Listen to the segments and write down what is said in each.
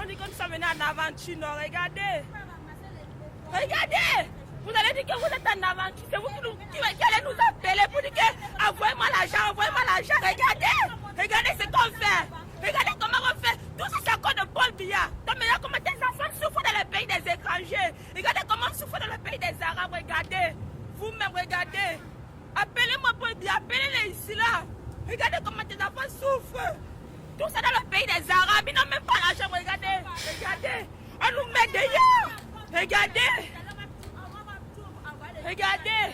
On dit que nous sommes venus en aventure, non, regardez. Regardez. Vous allez dire que vous êtes en aventure. C'est vous qui allez nous appeler pour dire que envoyez-moi l'argent, envoyez-moi l'argent. Regardez. Regardez ce qu'on fait. Regardez comment on fait. Tout ça, c'est encore de Paul Biya. Donc maintenant, comment tes enfants souffrent dans le pays des étrangers. Regardez comment on souffre dans le pays des Arabes. Regardez. Vous-même, regardez. Appelez-moi Paul Biya. Appelez-les ici, là. Regardez comment tes enfants souffrent. Tout ça dans le pays des Arabes. Ils n'ont même pas l'argent. Regardez. Regardez. On nous met dehors. Regardez. Regardez.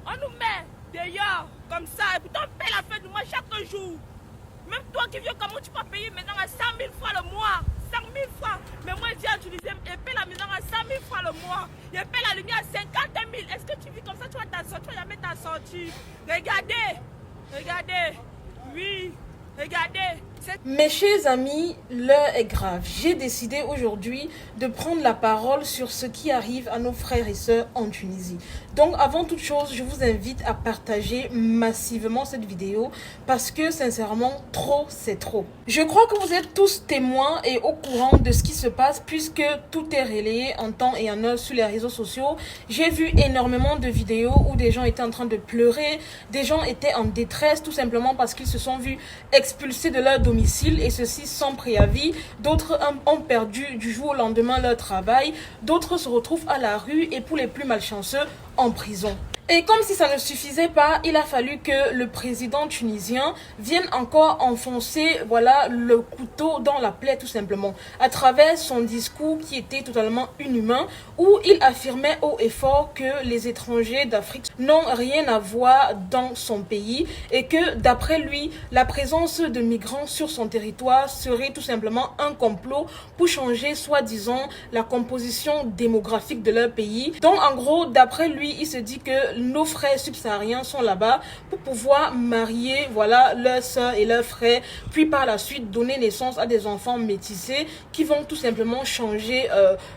On nous met dehors. Comme ça. Et puis on paye la fin du mois chaque jour. Même toi qui viens, comment tu peux payer maintenant à 100 000 francs le mois? 100 000 francs. Mais moi, j'ai utilisé et paye la maison à 100 000 francs le mois. Je paye la lumière à 50 000. Est-ce que tu vis comme ça? Tu vas t'en sortir, tu vas jamais t'en sortir. Regardez. Regardez. Oui. Regardez. Mes chers amis, l'heure est grave. J'ai décidé aujourd'hui de prendre la parole sur ce qui arrive à nos frères et sœurs en Tunisie. Donc avant toute chose, je vous invite à partager massivement cette vidéo parce que sincèrement, trop c'est trop. Je crois que vous êtes tous témoins et au courant de ce qui se passe puisque tout est relayé en temps et en heure sur les réseaux sociaux. J'ai vu énormément de vidéos où des gens étaient en train de pleurer, des gens étaient en détresse tout simplement parce qu'ils se sont vus expulsés de leur domicile et ceci sans préavis. D'autres ont perdu du jour au lendemain leur travail, d'autres se retrouvent à la rue et pour les plus malchanceux en prison. Et comme si ça ne suffisait pas, il a fallu que le président tunisien vienne encore enfoncer le couteau dans la plaie tout simplement, à travers son discours qui était totalement inhumain, où il affirmait haut et fort que les étrangers d'Afrique n'ont rien à voir dans son pays et que d'après lui, la présence de migrants sur son territoire serait tout simplement un complot pour changer soi-disant la composition démographique de leur pays. Donc en gros, d'après lui, il se dit que nos frères subsahariens sont là-bas pour pouvoir marier leurs soeurs et leurs frères, puis par la suite donner naissance à des enfants métissés qui vont tout simplement changer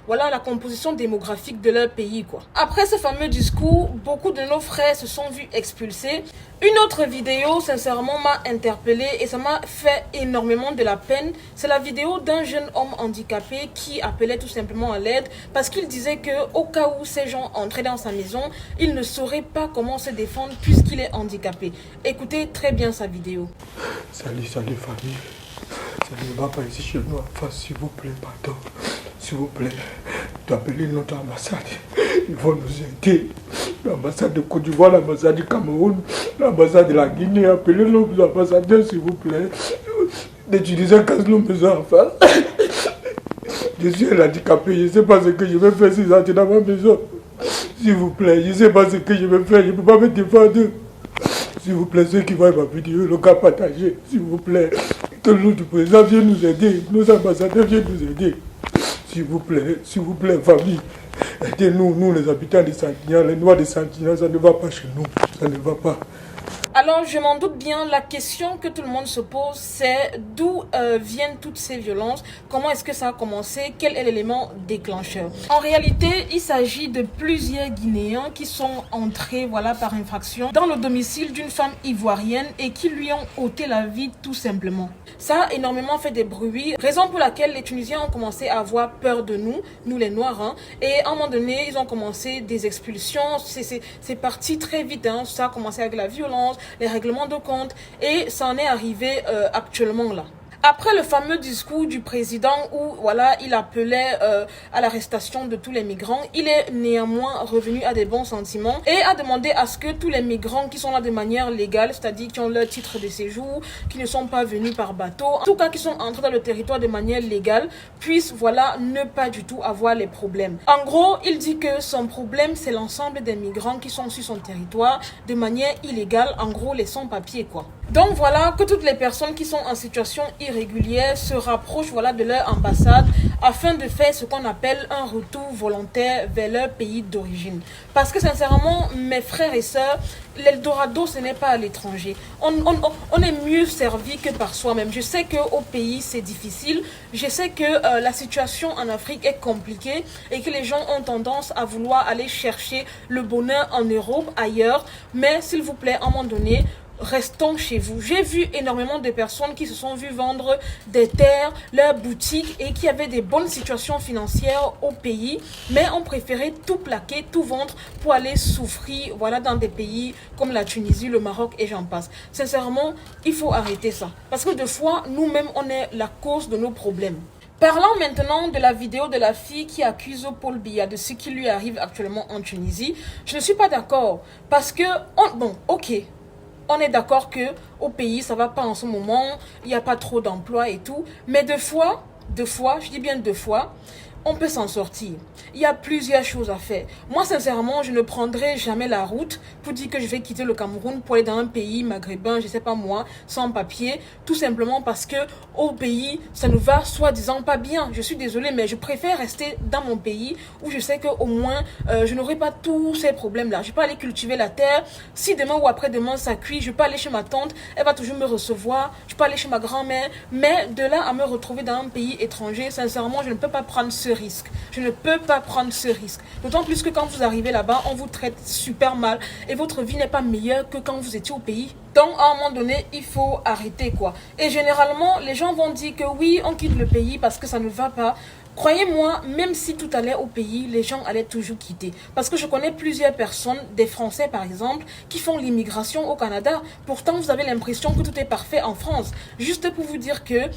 la composition démographique de leur pays quoi. Après ce fameux discours, beaucoup de nos frères se sont vus expulsés. Une autre vidéo sincèrement m'a interpellée et ça m'a fait énormément de la peine. C'est la vidéo d'un jeune homme handicapé qui appelait tout simplement à l'aide parce qu'il disait que au cas où ces gens entraient dans sa maison, il ne saurait pas comment se défendre puisqu'il est handicapé. Écoutez très bien sa vidéo. Salut famille. Ça ne va pas ici chez nous en face, s'il vous plaît, pardon. S'il vous plaît, d'appeler notre ambassade. Ils vont nous aider. L'ambassade de Côte d'Ivoire, l'ambassade du Cameroun, l'ambassade de la Guinée. Appelez nos ambassadeurs, s'il vous plaît. D'utiliser nos maisons en face. Je suis un handicapé, je ne sais pas ce que je vais faire si j'entre dans ma maison. S'il vous plaît, je ne sais pas ce que je vais faire, je ne peux pas me défendre. S'il vous plaît, ceux qui voient ma vidéo, le cas partagé, s'il vous plaît. Que le nom du président vienne nous aider, nos ambassadeurs viennent nous aider. S'il vous plaît, famille. Aidez-nous, nous les habitants de Santignan, les Noirs de Santignan, ça ne va pas chez nous, ça ne va pas. Alors, je m'en doute bien, la question que tout le monde se pose, c'est d'où viennent toutes ces violences? Comment est-ce que ça a commencé? Quel est l'élément déclencheur? En réalité, il s'agit de plusieurs Guinéens qui sont entrés, par infraction, dans le domicile d'une femme ivoirienne et qui lui ont ôté la vie tout simplement. Ça a énormément fait des bruits, raison pour laquelle les Tunisiens ont commencé à avoir peur de nous les Noirs, et à un moment donné, ils ont commencé des expulsions, c'est parti très vite, ça a commencé avec la violence, les règlements de compte et ça en est arrivé actuellement là. Après le fameux discours du président où il appelait à l'arrestation de tous les migrants, il est néanmoins revenu à des bons sentiments et a demandé à ce que tous les migrants qui sont là de manière légale, c'est-à-dire qui ont leur titre de séjour, qui ne sont pas venus par bateau, en tout cas qui sont entrés dans le territoire de manière légale, puissent ne pas du tout avoir les problèmes. En gros, il dit que son problème c'est l'ensemble des migrants qui sont sur son territoire de manière illégale, en gros les sans-papiers quoi. Donc que toutes les personnes qui sont en situation irrégulière se rapprochent de leur ambassade afin de faire ce qu'on appelle un retour volontaire vers leur pays d'origine. Parce que sincèrement, mes frères et sœurs, l'Eldorado ce n'est pas à l'étranger. On est mieux servi que par soi-même. Je sais qu'au pays c'est difficile, je sais que la situation en Afrique est compliquée et que les gens ont tendance à vouloir aller chercher le bonheur en Europe, ailleurs, mais s'il vous plaît, à un moment donné, restons chez vous. J'ai vu énormément de personnes qui se sont vues vendre des terres, leurs boutiques et qui avaient des bonnes situations financières au pays, mais ont préféré tout plaquer, tout vendre pour aller souffrir, voilà, dans des pays comme la Tunisie, le Maroc et j'en passe. Sincèrement, il faut arrêter ça. Parce que des fois, nous-mêmes, on est la cause de nos problèmes. Parlons maintenant de la vidéo de la fille qui accuse Paul Biya de ce qui lui arrive actuellement en Tunisie. Je ne suis pas d'accord parce que, on est d'accord que au pays, ça va pas en ce moment, il n'y a pas trop d'emplois et tout, mais deux fois, je dis bien deux fois, on peut s'en sortir. Il y a plusieurs choses à faire. Moi, sincèrement, je ne prendrai jamais la route pour dire que je vais quitter le Cameroun pour aller dans un pays maghrébin, je sais pas moi, sans papier, tout simplement parce que au pays, ça ne va soi-disant pas bien. Je suis désolée, mais je préfère rester dans mon pays où je sais qu'au moins, je n'aurai pas tous ces problèmes-là. Je peux aller cultiver la terre. Si demain ou après-demain, ça cuit, je peux aller chez ma tante, elle va toujours me recevoir. Je peux aller chez ma grand-mère. Mais de là à me retrouver dans un pays étranger, sincèrement, je ne peux pas prendre ce risque. Je ne peux pas prendre ce risque. D'autant plus que quand vous arrivez là-bas, on vous traite super mal et votre vie n'est pas meilleure que quand vous étiez au pays. Donc, à un moment donné, il faut arrêter, quoi. Et généralement, les gens vont dire que oui, on quitte le pays parce que ça ne va pas. Croyez-moi, même si tout allait au pays, les gens allaient toujours quitter. Parce que je connais plusieurs personnes, des Français par exemple, qui font l'immigration au Canada. Pourtant, vous avez l'impression que tout est parfait en France. Juste pour vous dire que,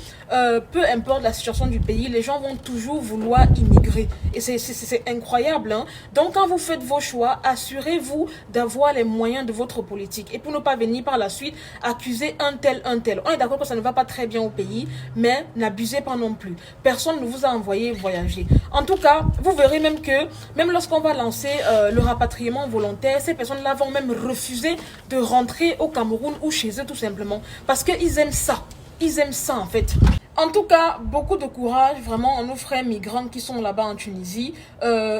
peu importe la situation du pays, les gens vont toujours vouloir immigrer. Et c'est incroyable, hein. Donc, quand vous faites vos choix, assurez-vous d'avoir les moyens de votre politique. Et pour ne pas venir par la suite accuser un tel. On est d'accord que ça ne va pas très bien au pays, mais n'abusez pas non plus. Personne ne vous a envoyé voyager. En tout cas, vous verrez même que, même lorsqu'on va lancer le rapatriement volontaire, ces personnes-là vont même refuser de rentrer au Cameroun ou chez eux tout simplement. Parce qu'ils aiment ça. Ils aiment ça en fait. En tout cas, beaucoup de courage vraiment à nos frères migrants qui sont là-bas en Tunisie.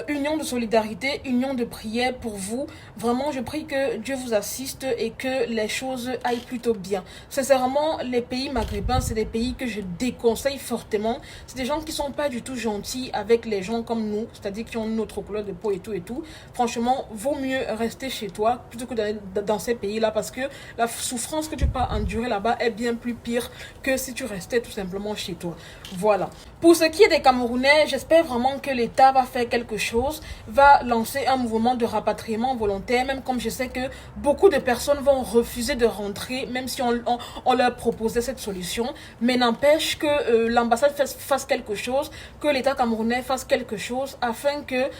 Union de solidarité, union de prière pour vous. Vraiment, je prie que Dieu vous assiste et que les choses aillent plutôt bien. Sincèrement, les pays maghrébins, c'est des pays que je déconseille fortement. C'est des gens qui sont pas du tout gentils avec les gens comme nous, c'est-à-dire qui ont notre couleur de peau et tout et tout. Franchement, vaut mieux rester chez toi plutôt que d'aller dans ces pays-là parce que la souffrance que tu peux endurer là-bas est bien plus pire que si tu restais tout simplement chez toi. Voilà. Pour ce qui est des Camerounais, j'espère vraiment que l'État va faire quelque chose, va lancer un mouvement de rapatriement volontaire, même comme je sais que beaucoup de personnes vont refuser de rentrer, même si on leur proposait cette solution. Mais n'empêche que l'ambassade fasse quelque chose, que l'État camerounais fasse quelque chose, afin que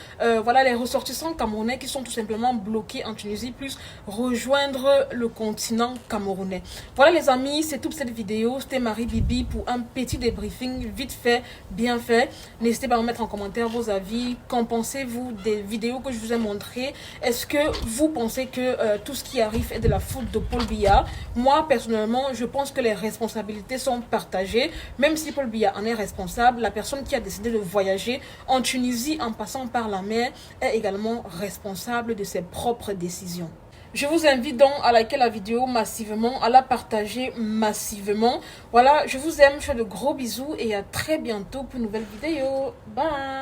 voilà, les ressortissants camerounais qui sont tout simplement bloqués en Tunisie puissent rejoindre le continent camerounais. Voilà les amis, c'est toute cette vidéo. C'était Marie Bibi pour un petit débriefing vite fait, bien fait. N'hésitez pas à me mettre en commentaire vos avis. Qu'en pensez-vous des vidéos que je vous ai montrées? Est-ce que vous pensez que tout ce qui arrive est de la faute de Paul Biya? Moi, personnellement, je pense que les responsabilités sont partagées. Même si Paul Biya en est responsable, la personne qui a décidé de voyager en Tunisie en passant par la mer est également responsable de ses propres décisions. Je vous invite donc à liker la vidéo massivement, à la partager massivement. Voilà, je vous aime, je fais de gros bisous et à très bientôt pour une nouvelle vidéo. Bye!